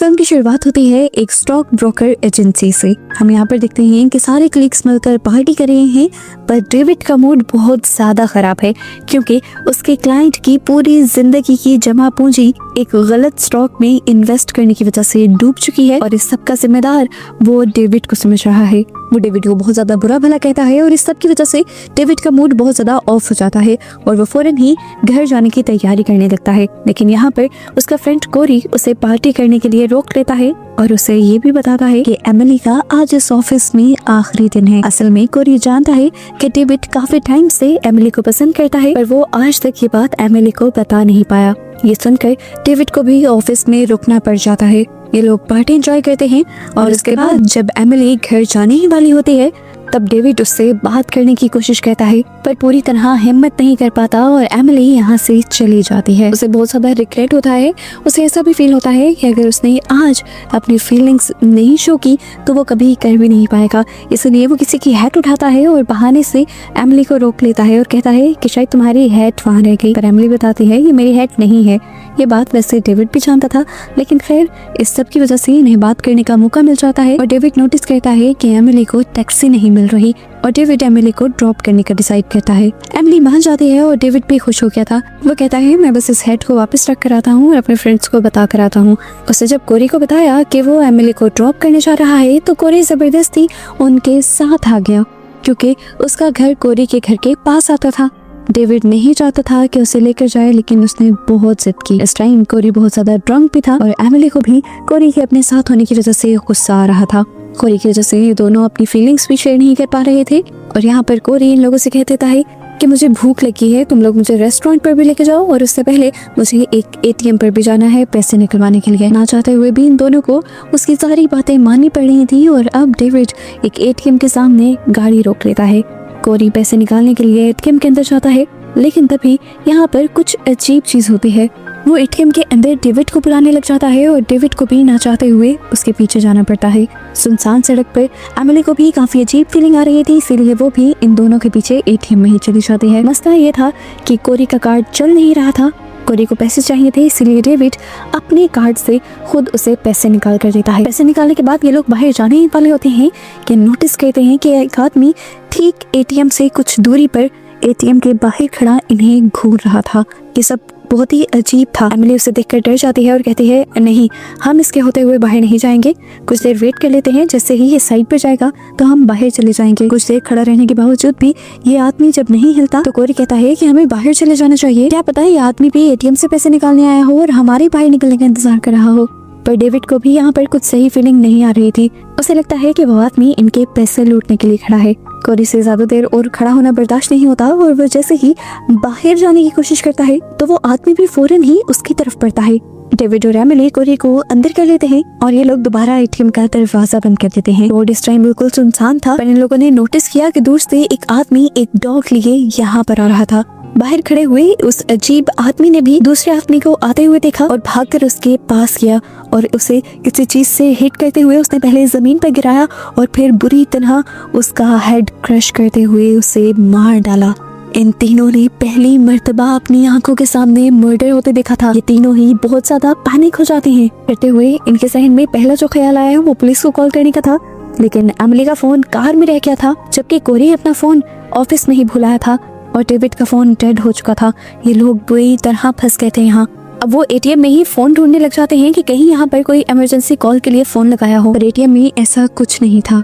Film की शुरुआत होती है एक स्टॉक ब्रोकर एजेंसी से। हम यहाँ पर देखते हैं कि सारे क्लिक्स मिलकर पार्टी कर रहे हैं, पर डेविड का मूड बहुत ज्यादा खराब है क्योंकि उसके क्लाइंट की पूरी जिंदगी की जमा पूंजी एक गलत स्टॉक में इन्वेस्ट करने की वजह से डूब चुकी है और इस सब का जिम्मेदार वो डेविड को समझ रहा है। वो डेविड को बहुत ज्यादा बुरा भला कहता है और इस सब की वजह से डेविड का मूड बहुत ज्यादा ऑफ हो जाता है और वो फौरन ही घर जाने की तैयारी करने लगता है। लेकिन यहाँ पर उसका फ्रेंड कोरी उसे पार्टी करने के लिए रोक लेता है और उसे ये भी बताता है कि एमिली का आज इस ऑफिस में आखिरी दिन है। असल में कोरी जानता है कि डेविड काफी टाइम से एमिली को पसंद करता है, पर वो आज तक ये बात एमिली को बता नहीं पाया। ये सुनकर डेविड को भी ऑफिस में रुकना पड़ जाता है। ये लोग पार्टी एंजॉय करते हैं और उसके बाद जब एमिली घर जाने ही वाली होती है तब डेविड उससे बात करने की कोशिश करता है, पर पूरी तरह हिम्मत नहीं कर पाता और एमिली यहाँ से चली जाती है। उसे बहुत ज्यादा रिग्रेट होता है। उसे ऐसा भी फील होता है कि अगर उसने आज अपनी फीलिंग्स नहीं शो की तो वो कभी कर भी नहीं पाएगा। इसलिए वो किसी की हैट उठाता है और बहाने से एमिली को रोक लेता है और कहता है कि शायद तुम्हारी हैट वहाँ रह गई, पर एमिली बताती है ये मेरी हैट नहीं है। ये बात वैसे डेविड भी जानता था, लेकिन खैर इस सब की वजह से इन्हें बात करने का मौका मिल जाता है और डेविड नोटिस करता है कि एमिली को टैक्सी नहीं मिल रही और डेविड एमिली को ड्रॉप करने का डिसाइड करता है। एमिली मान जाती है और डेविड भी खुश हो गया था। वो कहता है मैं बस इस हेड को वापस रख कर आता हूँ और अपने फ्रेंड्स को बता कर आता हूँ। उससे जब कोरी को बताया कि वो एमिली को ड्रॉप करने जा रहा है तो कोरी जबरदस्ती उनके साथ आ गया क्योंकि उसका घर कोरी के घर के पास आता था। डेविड नहीं चाहता था कि उसे लेकर जाए, लेकिन उसने बहुत जिद की। इस टाइम कोरी बहुत ज्यादा ड्रंक भी था और एमिली को भी कोरी के अपने साथ होने की वजह से गुस्सा आ रहा था। कोरी की वजह से ये दोनों अपनी फीलिंग्स भी शेयर नहीं कर पा रहे थे और यहाँ पर कोरी इन लोगों से कह देता है कि मुझे भूख लगी है, तुम लोग मुझे रेस्टोरेंट पर भी लेके जाओ और उससे पहले मुझे एक एटीएम पर भी जाना है पैसे निकलवाने के लिए। ना चाहते हुए भी इन दोनों को उसकी सारी बातें माननी पड़ रही थी और अब डेविड एक एटीएम के सामने गाड़ी रोक लेता है। कोरी पैसे निकालने के लिए एटीएम के अंदर जाता है, लेकिन तभी यहाँ पर कुछ अजीब चीज होती है। वो एटीएम के अंदर डेविड को बुलाने लग जाता है और डेविड को भी ना चाहते हुए उसके पीछे जाना पड़ता है। सुनसान सड़क पर एमिली को भी काफी अजीब फीलिंग आ रही थी, इसीलिए वो भी इन दोनों के पीछे एटीएम में ही चली जाती है। मसला ये था कि कोरी का कार्ड चल नहीं रहा था। कोरी को पैसे चाहिए थे, इसीलिए डेविड अपने कार्ड से खुद उसे पैसे निकाल कर देता है। पैसे निकालने के बाद ये लोग बाहर जाने वाले होते हैं कि नोटिस करते हैं कि एक आदमी ठीक एटीएम से कुछ दूरी पर एटीएम के बाहर खड़ा इन्हें घूर रहा था। ये सब बहुत ही अजीब था। एमिली उसे देखकर डर जाती है और कहती है नहीं, हम इसके होते हुए बाहर नहीं जाएंगे, कुछ देर वेट कर लेते हैं, जैसे ही ये साइड पर जाएगा तो हम बाहर चले जाएंगे। कुछ देर खड़ा रहने के बावजूद भी ये आदमी जब नहीं हिलता तो कोरी कहता है कि हमें बाहर चले जाना चाहिए, क्या पता है ये आदमी भी एटीएम से पैसे निकालने आया हो और हमारे बाहर निकलने का इंतजार कर रहा हो। पर डेविड को भी यहाँ पर कुछ सही फीलिंग नहीं आ रही थी। उसे लगता है कि वो आदमी इनके पैसे लूटने के लिए खड़ा है। कोरी से ज्यादा देर और खड़ा होना बर्दाश्त नहीं होता और वो जैसे ही बाहर जाने की कोशिश करता है तो वो आदमी भी फौरन ही उसकी तरफ बढ़ता है। डेविड और एमिली कोरी को अंदर कर लेते हैं और ये लोग दोबारा एटीएम का दरवाजा बंद कर देते हैं। रोड इस टाइम बिल्कुल सुनसान था, पर इन लोगों ने नोटिस किया कि दूर से एक आदमी एक डॉग लिए यहाँ पर आ रहा था। बाहर खड़े हुए उस अजीब आदमी ने भी दूसरे आदमी को आते हुए देखा और भागकर उसके पास गया और उसे किसी चीज से हिट करते हुए उसने पहले जमीन पर गिराया और फिर बुरी तरह उसका हेड क्रश करते हुए उसे मार डाला। इन तीनों ने पहली मर्तबा अपनी आंखों के सामने मर्डर होते देखा था। ये तीनों ही बहुत ज्यादा पैनिक हो जाते हैं। करते हुए इनके जहन में पहला जो ख्याल आया वो पुलिस को कॉल करने का था, लेकिन एमिली का फोन कार में रह गया था, जबकि कोरी अपना फोन ऑफिस में ही भुलाया था और डेविड का फोन डेड हो चुका था। ये लोग बुरी तरह फंस गए थे यहाँ। अब वो एटीएम में ही फोन ढूंढने लग जाते हैं कि कहीं यहाँ पर कोई इमरजेंसी कॉल के लिए फोन लगाया हो, पर एटीएम में ऐसा कुछ नहीं था।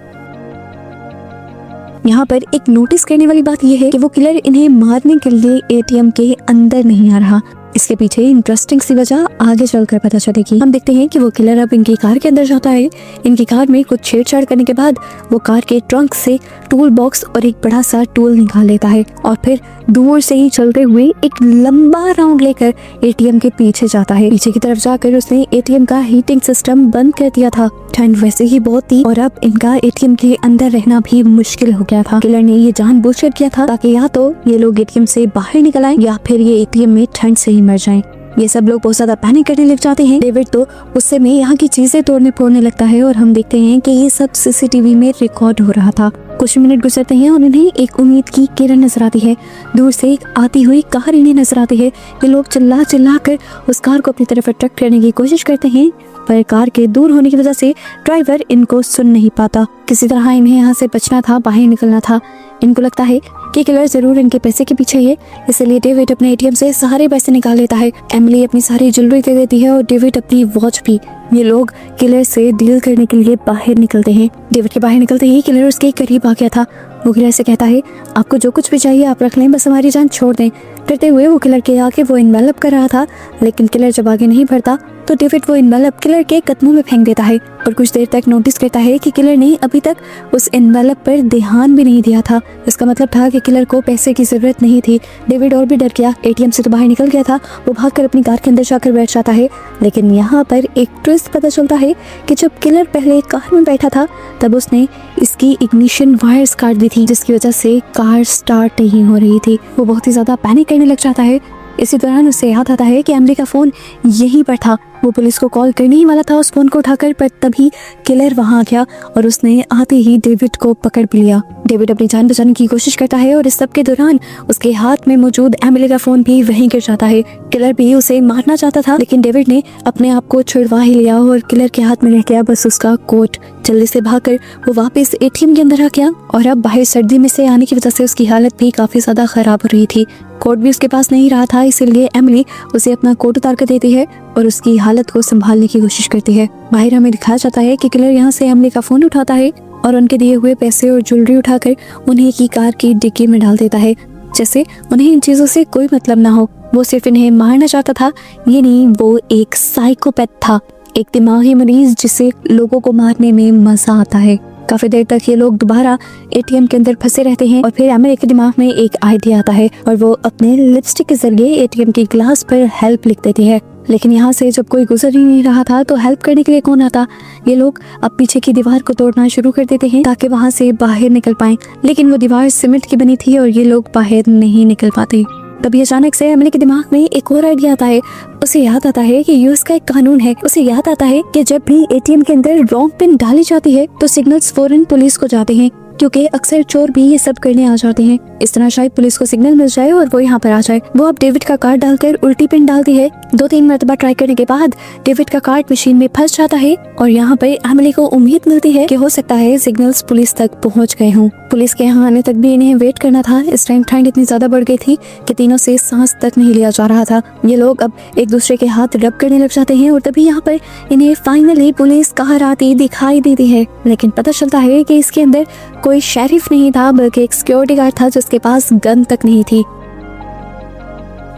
यहाँ पर एक नोटिस करने वाली बात यह है कि वो किलर इन्हें मारने के लिए एटीएम के अंदर नहीं आ रहा। इसके पीछे इंटरेस्टिंग सी वजह आगे चलकर पता चलेगी। हम देखते हैं कि वो किलर अब इनकी कार के अंदर जाता है। इनकी कार में कुछ छेड़छाड़ करने के बाद वो कार के ट्रंक से टूल बॉक्स और एक बड़ा सा टूल निकाल लेता है और फिर दूर से ही चलते हुए एक लंबा राउंड लेकर एटीएम के पीछे जाता है। पीछे की तरफ जाकर उसने एटीएम का हीटिंग सिस्टम बंद कर दिया था। ठंड वैसे ही बहुत थी और अब इनका एटीएम के अंदर रहना भी मुश्किल हो गया था। किलर ने ये जानबूझकर किया था ताकि या तो ये लोग एटीएम से बाहर निकल आए या फिर ये एटीएम में ठंड से ही मर जाएं। ये सब लोग बहुत ज्यादा पैनिक करने लग जाते हैं। डेविड तो गुस्से में यहाँ की चीजें तोड़ने फोड़ने लगता है और हम देखते हैं कि ये सब सीसीटीवी में रिकॉर्ड हो रहा था। कुछ मिनट गुजरते हैं और उन्हें एक उम्मीद की किरण नजर आती है। दूर से एक आती हुई कार इन्हें नजर आती है। ये लोग चिल्ला चिल्ला कर उस कार को अपनी तरफ अट्रैक्ट करने की कोशिश करते हैं, पर कार के दूर होने की वजह से ड्राइवर इनको सुन नहीं पाता। किसी तरह इन्हें यहाँ से बचना था, बाहर निकलना था। इनको लगता है कि किलर जरूर इनके पैसे के पीछे है, इसलिए डेविड अपने एटीएम से सारे पैसे निकाल लेता है। एमिली अपनी सारी ज्वेलरी दे देती है और डेविड अपनी वॉच भी। ये लोग किलर से डील करने के लिए बाहर निकलते हैं। डेविड के बाहर निकलते ही किलर उसके करीब आ गया था। वो किलर से कहता है, आपको जो कुछ भी चाहिए आप रख लें, बस हमारी जान छोड़ दें। डरते हुए वो किलर के आगे वो एनवेलप कर रहा था, लेकिन किलर जब आगे नहीं बढ़ता तो डेविड वो एनवेलप किलर के कदमों में फेंक देता है और कुछ देर तक नोटिस करता है कि किलर ने अभी तक उस एनवेलप पर ध्यान भी नहीं दिया था। इसका मतलब था कि किलर को पैसे की जरूरत नहीं थी। डेविड और भी डर गया। एटीएम से तो बाहर निकल गया था, वो भागकर अपनी कार के अंदर जाकर बैठ जाता है। लेकिन यहाँ पर एक ट्विस्ट पता चलता है कि जब किलर पहले कार में बैठा था तब उसने इसकी इग्निशन वायर्स काट दी थी, जिसकी वजह से कार स्टार्ट नहीं हो रही थी। वो बहुत ही ज्यादा पैनिक करने लग जाता है। इसी दौरान उसे याद आता है कि एमिली का फोन यहीं पर था। वो पुलिस को कॉल करने ही वाला था उस फोन को उठाकर, पर तभी किलर वहां आ गया और उसने आते ही डेविड को पकड़ भी लिया। डेविड अपनी जान बचाने की कोशिश करता है और इस सब के दौरान उसके हाथ में मौजूद एमिली का फोन भी वहीं गिर जाता है। किलर भी उसे मारना चाहता था, लेकिन डेविड ने अपने आप को छुड़वा ही लिया और किलर के हाथ में रह गया बस उसका कोट। जल्दी से भागकर वो वापस एटीएम के अंदर आ गया और अब बाहर सर्दी में से आने की वजह से उसकी हालत भी काफी ज्यादा खराब हो रही थी। कोट भी उसके पास नहीं रहा था, इसलिए एमिली उसे अपना कोट उतार कर देती है और उसकी हालत को संभालने की कोशिश करती है। बाहर हमें दिखाया जाता है कि किलर यहाँ से एमिली का फोन उठाता है और उनके दिए हुए पैसे और ज्वेलरी उठाकर उन्हें की कार की डिक्की में डाल देता है, जैसे उन्हें इन चीजों से कोई मतलब ना हो। वो सिर्फ इन्हें मारना चाहता था। ये नहीं, वो एक साइकोपैथ था, एक दिमागी मरीज जिसे लोगों को मारने में मजा आता है। काफी देर तक ये लोग दोबारा एटीएम के अंदर फंसे रहते हैं और फिर एमिली के दिमाग में एक आइडिया आता है और वो अपने लिपस्टिक के जरिए एटीएम की ग्लास पर हेल्प लिख देती है। लेकिन यहाँ से जब कोई गुजर ही नहीं रहा था तो हेल्प करने के लिए कौन आता। ये लोग अब पीछे की दीवार को तोड़ना शुरू कर देते हैं ताकि वहाँ से बाहर निकल पाएं, लेकिन वो दीवार सीमेंट की बनी थी और ये लोग बाहर नहीं निकल पाते। तभी अचानक से एमिली के दिमाग में एक और आइडिया आता है। उसे याद आता है कि यूएस का एक कानून है। उसे याद आता है कि जब भी एटीएम के अंदर रॉन्ग पिन डाली जाती है तो सिग्नल्स फौरन पुलिस को जाते हैं, क्योंकि अक्सर चोर भी ये सब करने आ जाते हैं। इस तरह शायद पुलिस को सिग्नल मिल जाए और वो यहाँ पर आ जाए। वो अब डेविड का कार्ड डालकर उल्टी पिन डालती है। 2-3 मरतबा ट्राई करने के बाद डेविड का कार्ड मशीन में फंस जाता है और यहाँ पर एमिली को उम्मीद मिलती है कि हो सकता है सिग्नल्स पुलिस तक पहुँच गए हों। पुलिस के यहाँ आने तक भी इन्हें वेट करना था। इस टाइम ठंड इतनी ज्यादा बढ़ गई थी कि तीनों से सांस तक नहीं लिया जा रहा था। ये लोग अब एक दूसरे के हाथ रब करने लग जाते हैं और तभी यहाँ पर इन्हें फाइनली पुलिस कार आती दिखाई देती है। लेकिन पता चलता है कि इसके अंदर कोई शेरिफ नहीं था, बल्कि एक सिक्योरिटी गार्ड था जिसके पास गन तक नहीं थी।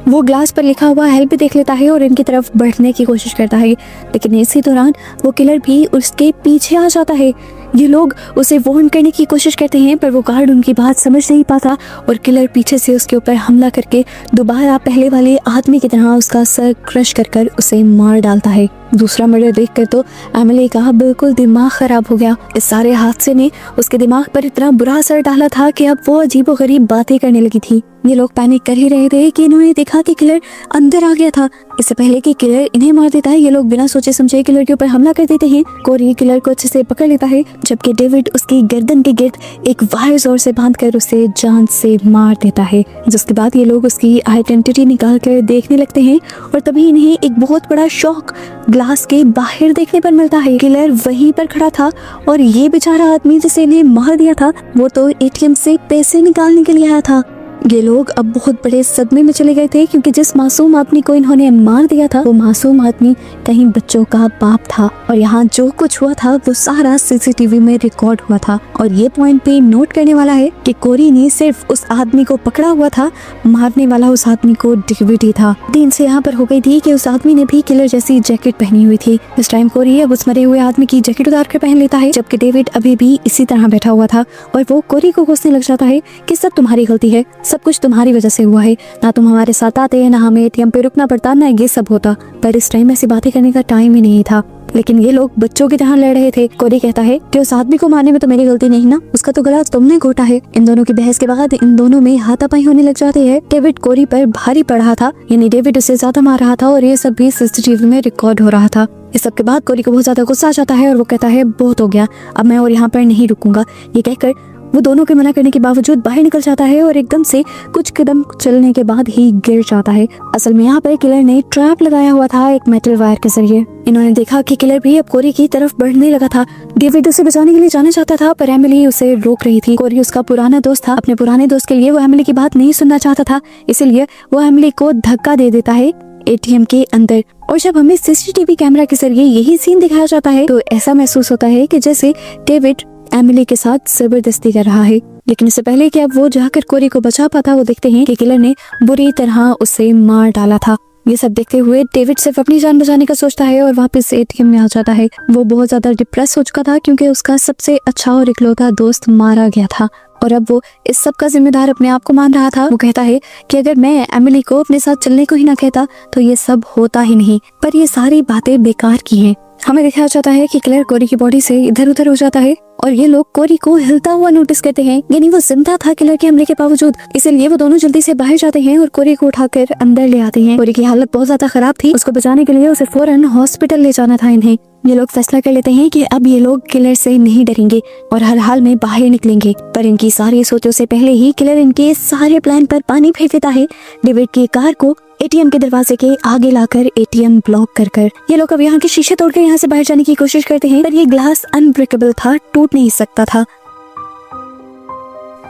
वो ग्लास पर लिखा हुआ हेल्प भी देख लेता है और इनकी तरफ बढ़ने की कोशिश करता है, लेकिन इसी दौरान वो किलर भी उसके पीछे आ जाता है। ये लोग उसे वार्न करने की कोशिश करते हैं, पर वो गार्ड उनकी बात समझ नहीं पाता और किलर पीछे से उसके ऊपर हमला करके दोबारा पहले वाले आदमी की तरह उसका सर क्रश कर उसे मार डालता है। दूसरा मर्डर देखकर तो एमिली का बिल्कुल दिमाग खराब हो गया। इस सारे हादसे ने उसके दिमाग पर इतना बुरा असर डाला था कि अब वो अजीबोगरीब बातें करने लगी थी। ये लोग पैनिक कर ही रहे थे कि इन्होंने देखा कि किलर अंदर आ गया था। इससे पहले कि किलर इन्हें मार देता है, ये लोग बिना सोचे समझे किलर के ऊपर हमला कर देते हैं। कोरी किलर को अच्छे से पकड़ लेता है, जबकि डेविड उसकी गर्दन के गिर्द एक वायर जोर से बांधकर उसे जान से मार देता है। जिसके बाद ये लोग उसकी आइडेंटिटी निकाल कर देखने लगते हैं और तभी इन्हें एक बहुत बड़ा शॉक ग्लास के बाहर देखने पर मिलता है। किलर वहीं पर खड़ा था और ये बेचारा आदमी जिसे इन्हें मार दिया था वो तो एटीएम से पैसे निकालने के लिए आया था। ये लोग अब बहुत बड़े सदमे में चले गए थे, क्योंकि जिस मासूम आदमी को इन्होंने मार दिया था वो मासूम आदमी कहीं बच्चों का बाप था और यहाँ जो कुछ हुआ था वो सारा सीसीटीवी में रिकॉर्ड हुआ था। और ये पॉइंट पे नोट करने वाला है कि कोरी ने सिर्फ उस आदमी को पकड़ा हुआ था, मारने वाला उस आदमी को डेविड ही था। दिन से यहाँ पर हो गई थी कि उस आदमी ने भी किलर जैसी जैकेट पहनी हुई थी। इस टाइम कोरी अब उस मरे हुए आदमी की जैकेट उतार कर पहन लेता है, जबकि डेविड अभी भी इसी तरह बैठा हुआ था और वो कोरी को कोसने लग जाता है कि सब तुम्हारी गलती है, सब कुछ तुम्हारी वजह से हुआ है, ना तुम हमारे साथ आते, ना हमें एटीएम पे रुकना पड़ता, ना ये सब होता। पर इस टाइम ऐसी बातें करने का टाइम ही नहीं था। लेकिन ये लोग बच्चों की तरह लड़ रहे थे। कोरी कहता है कि उस आदमी को मारने में तो मेरी गलती नहीं ना, उसका तो गला तुमने घोटा है। इन दोनों की बहस के बाद इन दोनों में हाथापाई होने लग जाती है। डेविड कोरी पर भारी पड़ रहा था, यानी डेविड उसे ज्यादा मार रहा था और ये सब भी सीसीटीवी में रिकॉर्ड हो रहा था। इस सब के बाद कोरी को बहुत ज्यादा गुस्सा आ जाता है और वो कहता है बहुत हो गया, अब मैं और यहाँ पर नहीं रुकूंगा। ये कहकर वो दोनों के मना करने के बावजूद बाहर निकल जाता है और एकदम से कुछ कदम चलने के बाद ही गिर जाता है। असल में यहाँ पर किलर ने ट्रैप लगाया हुआ था एक मेटल वायर के जरिए। इन्होंने देखा कि किलर भी अब कोरी की तरफ बढ़ने लगा था। डेविड उसे बचाने के लिए जाना चाहता था पर एमिली उसे रोक रही थी। कोरी उसका पुराना दोस्त था, अपने पुराने दोस्त के लिए वो एमिली की बात नहीं सुनना चाहता था, इसीलिए वो एमिली को धक्का दे देता है एटीएम के अंदर। और जब हमें सीसीटीवी कैमरा के जरिए यही सीन दिखाया जाता है तो ऐसा महसूस होता है कि जैसे डेविड एमिली के साथ जबरदस्ती कर रहा है। लेकिन इससे पहले कि अब वो जाकर कोरी को बचा पाता, वो देखते हैं कि किलर ने बुरी तरह उसे मार डाला था। ये सब देखते हुए डेविड सिर्फ अपनी जान बचाने का सोचता है और वापस एटीएम में आ जाता है। वो बहुत ज्यादा डिप्रेस हो चुका था क्योंकि उसका सबसे अच्छा और इकलौता दोस्त मारा गया था और अब वो इस सब का जिम्मेदार अपने आप को मान रहा था। वो कहता है कि अगर मैं एमिली को अपने साथ चलने को ही ना कहता तो ये सब होता ही नहीं। पर ये सारी बातें बेकार की हैं। हमें दिखाया जाता है कि क्लेयर कोरी की बॉडी से इधर उधर हो जाता है और ये लोग कोरी को हिलता हुआ नोटिस करते हैं, यानी वो जिंदा था किलर के हमले के बावजूद। इसलिए वो दोनों जल्दी से बाहर जाते हैं और कोरी को उठाकर अंदर ले आते हैं। कोरी की हालत बहुत ज्यादा खराब थी, उसको बचाने के लिए उसे फौरन हॉस्पिटल ले जाना था इन्हें। ये लोग फैसला कर लेते हैं कि अब ये लोग किलर से नहीं डरेंगे और हर हाल में बाहर निकलेंगे। पर इनकी सारी सोचों से पहले ही किलर इनके सारे प्लान पर पानी फेर देता है। डेविड की कार को एटीएम के दरवाजे के आगे लाकर एटीएम ब्लॉक कर ये लोग अब यहाँ के शीशे तोड़कर यहाँ से बाहर जाने की कोशिश करते हैं, पर ये ग्लास अनब्रेकेबल था, टूट नहीं सकता था।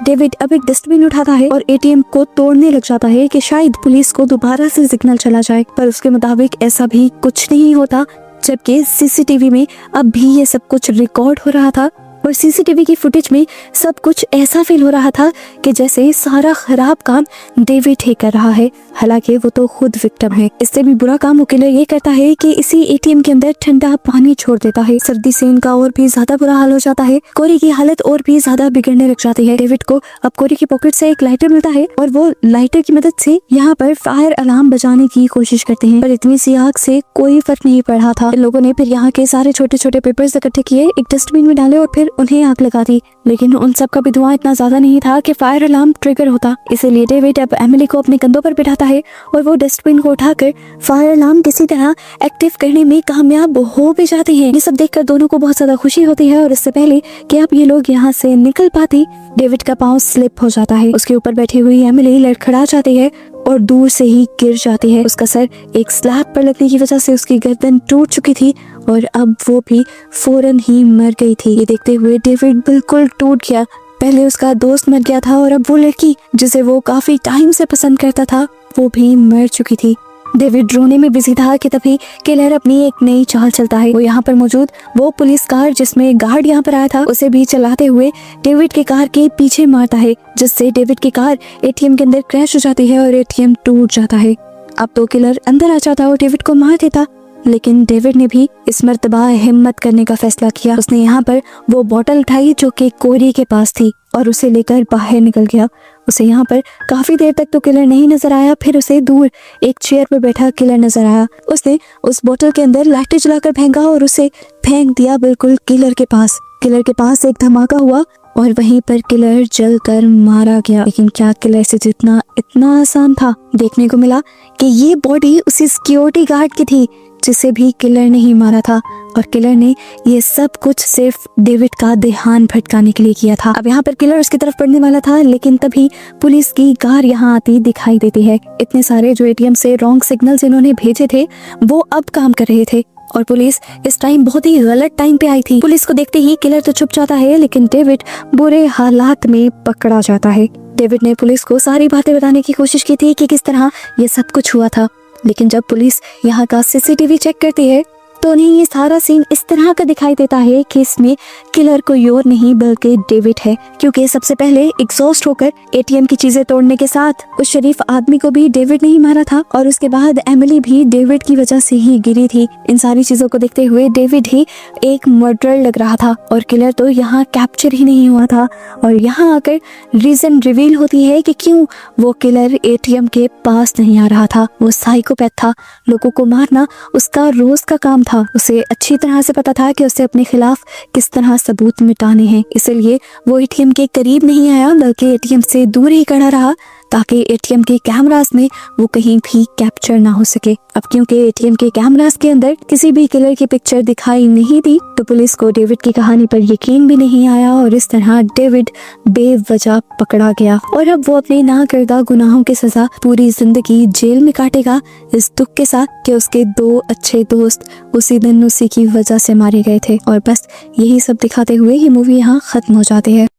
डेविड अब एक डस्टबिन उठाता है और एटीएम को तोड़ने लग जाता है कि शायद पुलिस को दोबारा से सिग्नल चला जाए, पर उसके मुताबिक ऐसा भी कुछ नहीं होता, जबकि सीसीटीवी में अब भी ये सब कुछ रिकॉर्ड हो रहा था और सीसीटीवी की फुटेज में सब कुछ ऐसा फील हो रहा था कि जैसे सारा खराब काम डेविड ही कर रहा है, हालांकि वो तो खुद विक्टिम है। इससे भी बुरा काम वो किलर ये करता है कि इसी एटीएम के अंदर ठंडा पानी छोड़ देता है। सर्दी से इनका और भी ज्यादा बुरा हाल हो जाता है। कोरी की हालत और भी ज्यादा बिगड़ने लग जाती है। डेविड को अब कोरी की पॉकेट से एक लाइटर मिलता है और वो लाइटर की मदद से यहाँ पर फायर अलार्म बजाने की कोशिश करते हैं, पर इतनी सी आग से कोई फर्क नहीं पड़ रहा था। लोगों ने फिर यहाँ के सारे छोटे छोटे पेपर्स इकट्ठे किए, एक डस्टबिन में डाले और फिर उन्हें आग लगा दी, लेकिन उन सब का भी धुआं इतना ज्यादा नहीं था कि फायर अलार्म ट्रिगर होता। इसीलिए डेविड अब एमिली को अपने कंधों पर बिठाता है और वो डस्टबिन को उठाकर फायर अलार्म किसी तरह एक्टिव करने में कामयाब हो भी जाते हैं। ये सब देखकर दोनों को बहुत ज्यादा खुशी होती है और इससे पहले कि अब ये लोग यहाँ से निकल पाते, डेविड का पाँव स्लिप हो जाता है। उसके ऊपर बैठी हुई एमिली लड़खड़ा जाती है और दूर से ही गिर जाती है। उसका सर एक स्लैब पर लगने की वजह से उसकी गर्दन टूट चुकी थी और अब वो भी फौरन ही मर गई थी। ये देखते हुए डेविड बिल्कुल टूट गया। पहले उसका दोस्त मर गया था और अब वो लड़की जिसे वो काफी टाइम से पसंद करता था वो भी मर चुकी थी। डेविड रोने में बिजी था कि तभी किलर अपनी एक नई चाल चलता है। वो यहाँ पर मौजूद वो पुलिस कार जिसमें गार्ड यहाँ पर आया था उसे भी चलाते हुए डेविड की कार के पीछे मारता है, जिससे डेविड की कार एटीएम के अंदर क्रैश हो जाती है और एटीएम टूट जाता है। अब तो किलर अंदर आ जाता और डेविड को मार देता, लेकिन डेविड ने भी इस मर्तबा हिम्मत करने का फैसला किया। उसने यहाँ पर वो बोतल उठाई जो कि कोरी के पास थी और उसे लेकर बाहर निकल गया। उसे यहाँ पर काफी देर तक तो किलर नहीं नजर आया, फिर उसे दूर एक चेयर पर बैठा किलर नजर आया। उसने उस बोतल के अंदर लाइटर जलाकर फेंका और उसे फेंक दिया बिल्कुल किलर के पास। किलर के पास एक धमाका हुआ और वहीं पर किलर जलकर मारा गया। लेकिन क्या किलर से जितना इतना आसान था? देखने को मिला कि ये बॉडी उसी सिक्योरिटी गार्ड की थी जिसे भी किलर ने ही मारा था और किलर ने ये सब कुछ सिर्फ डेविड का ध्यान भटकाने के लिए किया था। अब यहाँ पर किलर उसकी तरफ बढ़ने वाला था, लेकिन तभी पुलिस की कार यहाँ आती दिखाई देती है। इतने सारे जो एटीएम से रॉन्ग सिग्नल्स इन्होंने भेजे थे वो अब काम कर रहे थे और पुलिस इस टाइम बहुत ही गलत टाइम पे आई थी। पुलिस को देखते ही किलर तो छुप जाता है, लेकिन डेविड बुरे हालात में पकड़ा जाता है। डेविड ने पुलिस को सारी बातें बताने की कोशिश की थी कि किस तरह ये सब कुछ हुआ था, लेकिन जब पुलिस यहाँ का सीसीटीवी चेक करती है तो उन्हें ये सारा सीन इस तरह का दिखाई देता है कि इसमें किलर कोई और नहीं बल्कि डेविड है, क्योंकि सबसे पहले एग्जॉस्ट होकर एटीएम की चीजें तोड़ने के साथ उस शरीफ आदमी को भी डेविड ने ही मारा था और उसके बाद एमिली भी डेविड की वजह से ही गिरी थी। इन सारी चीजों को देखते हुए डेविड ही एक मर्डरर लग रहा था और किलर तो यहाँ कैप्चर ही नहीं हुआ था। और यहाँ आकर रीजन रिवील होती है कि क्यों वो किलर एटीएम के पास नहीं आ रहा था। वो साइकोपैथ था, लोगों को मारना उसका रोज का काम था। उसे अच्छी तरह से पता था कि उसे अपने खिलाफ किस तरह सबूत मिटाने हैं, इसलिए वो एटीएम के करीब नहीं आया बल्कि एटीएम से दूर ही खड़ा रहा ताकि एटीएम के कैमरास में वो कहीं भी कैप्चर ना हो सके। अब क्योंकि एटीएम के कैमरास के अंदर किसी भी किलर की पिक्चर दिखाई नहीं दी तो पुलिस को डेविड की कहानी पर यकीन भी नहीं आया और इस तरह डेविड बेवजह पकड़ा गया और अब वो अपने ना करदा गुनाहों की सजा पूरी जिंदगी जेल में काटेगा, इस दुख के साथ कि उसके 2 अच्छे दोस्त उसी दिन उसी की वजह से मारे गए थे। और बस यही सब दिखाते हुए ये मूवी यहाँ खत्म हो जाती है।